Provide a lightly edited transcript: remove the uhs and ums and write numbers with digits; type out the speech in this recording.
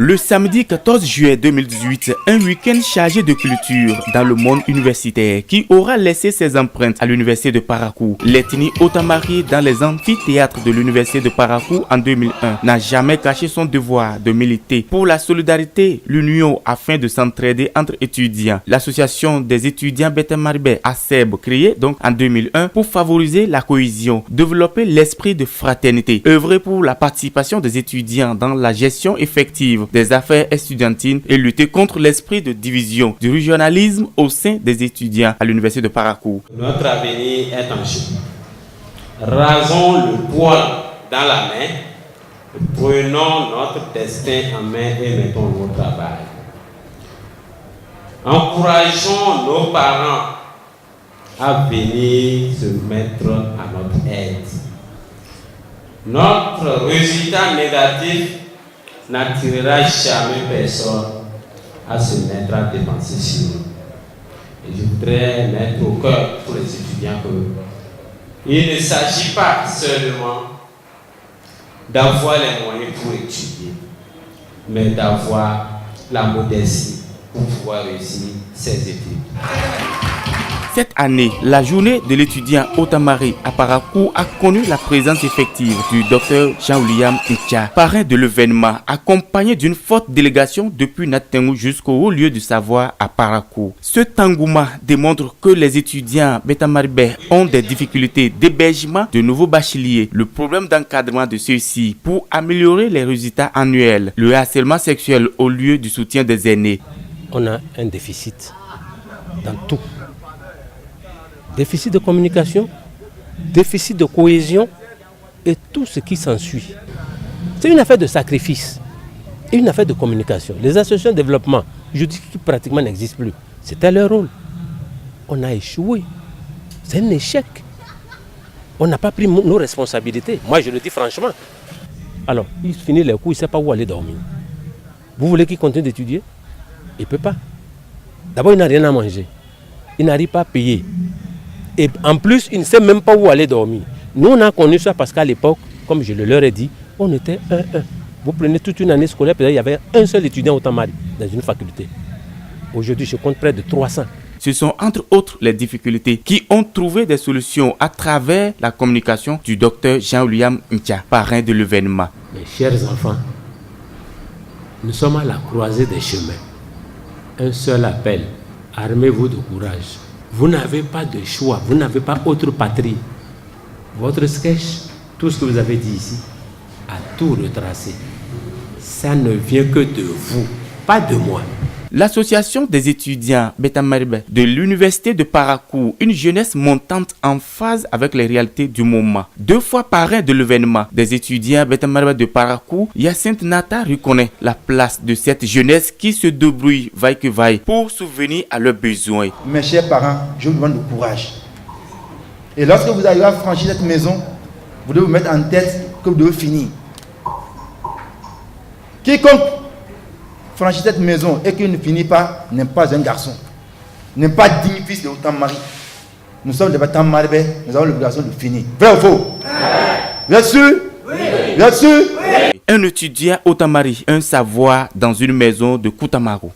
Le samedi 14 juillet 2018, un week-end chargé de culture dans le monde universitaire qui aura laissé ses empreintes à l'université de Parakou. L'ethnie Otamari dans les amphithéâtres de l'université de Parakou en 2001 n'a jamais caché son devoir de militer pour la solidarité, l'union afin de s'entraider entre étudiants. L'association des étudiants Beta Maribé ASEB, créée donc en 2001 pour favoriser la cohésion, développer l'esprit de fraternité, œuvrer pour la participation des étudiants dans la gestion effective des affaires estudiantines et lutter contre l'esprit de division du régionalisme au sein des étudiants à l'université de Parakou. Notre avenir est en jeu. Rasons le poil dans la main, prenons notre destin en main et mettons-le au travail. Encourageons nos parents à venir se mettre à notre aide. Notre résultat négatif n'attirera jamais personne à se mettre à dépenser sur nous. Et je voudrais mettre au cœur pour les étudiants qu'il ne s'agit pas seulement d'avoir les moyens pour étudier, mais d'avoir la modestie pour pouvoir réussir ses études. Cette année, la journée de l'étudiant Otamari à Parakou a connu la présence effective du Dr Jean-William Ntia, parrain de l'événement, accompagné d'une forte délégation depuis Natengou jusqu'au haut lieu du savoir à Parakou. Ce tangouma démontre que les étudiants Beta Maribé ont des difficultés d'hébergement de nouveaux bacheliers, le problème d'encadrement de ceux-ci pour améliorer les résultats annuels, le harcèlement sexuel au lieu du soutien des aînés. On a un déficit dans tout. Déficit de communication, déficit de cohésion et tout ce qui s'ensuit. C'est une affaire de sacrifice et une affaire de communication. Les associations de développement, je dis qui pratiquement n'existent plus. C'était leur rôle. On a échoué. C'est un échec. On n'a pas pris nos responsabilités. Moi, je le dis franchement. Alors, il finit les cours, il ne sait pas où aller dormir. Vous voulez qu'il continue d'étudier? Il ne peut pas. D'abord, il n'a rien à manger. Il n'arrive pas à payer. Et en plus, il ne sait même pas où aller dormir. Nous, on a connu ça parce qu'à l'époque, comme je le leur ai dit, on était 1-1. Vous prenez toute une année scolaire, peut-être il y avait un seul étudiant au Tamari dans une faculté. Aujourd'hui, je compte près de 300. Ce sont entre autres les difficultés qui ont trouvé des solutions à travers la communication du docteur Jean-William Ntia, parrain de l'événement. Mes chers enfants, nous sommes à la croisée des chemins. Un seul appel, armez-vous de courage. Vous n'avez pas de choix, vous n'avez pas autre patrie. Votre sketch, tout ce que vous avez dit ici, a tout retracé. Ça ne vient que de vous, pas de moi. L'association des étudiants Beta Maribé de l'université de Parakou, une jeunesse montante en phase avec les réalités du moment. 2 fois parrain de l'événement des étudiants Beta Maribé de Parakou, Hyacinthe Nata reconnaît la place de cette jeunesse qui se débrouille vaille que vaille pour subvenir à leurs besoins. Mes chers parents, je vous demande de courage. Et lorsque vous arrivez à franchir cette maison, vous devez vous mettre en tête que vous devez finir. Quiconque franchit cette maison et qui ne finit pas n'est pas un garçon, n'est pas digne fils de Otamari. Nous sommes des Beta Maribé, nous avons l'obligation de finir. Vrai ou faux? Bien sûr? Oui. Bien sûr? Un étudiant Otamari, un savoir dans une maison de Koutamaru.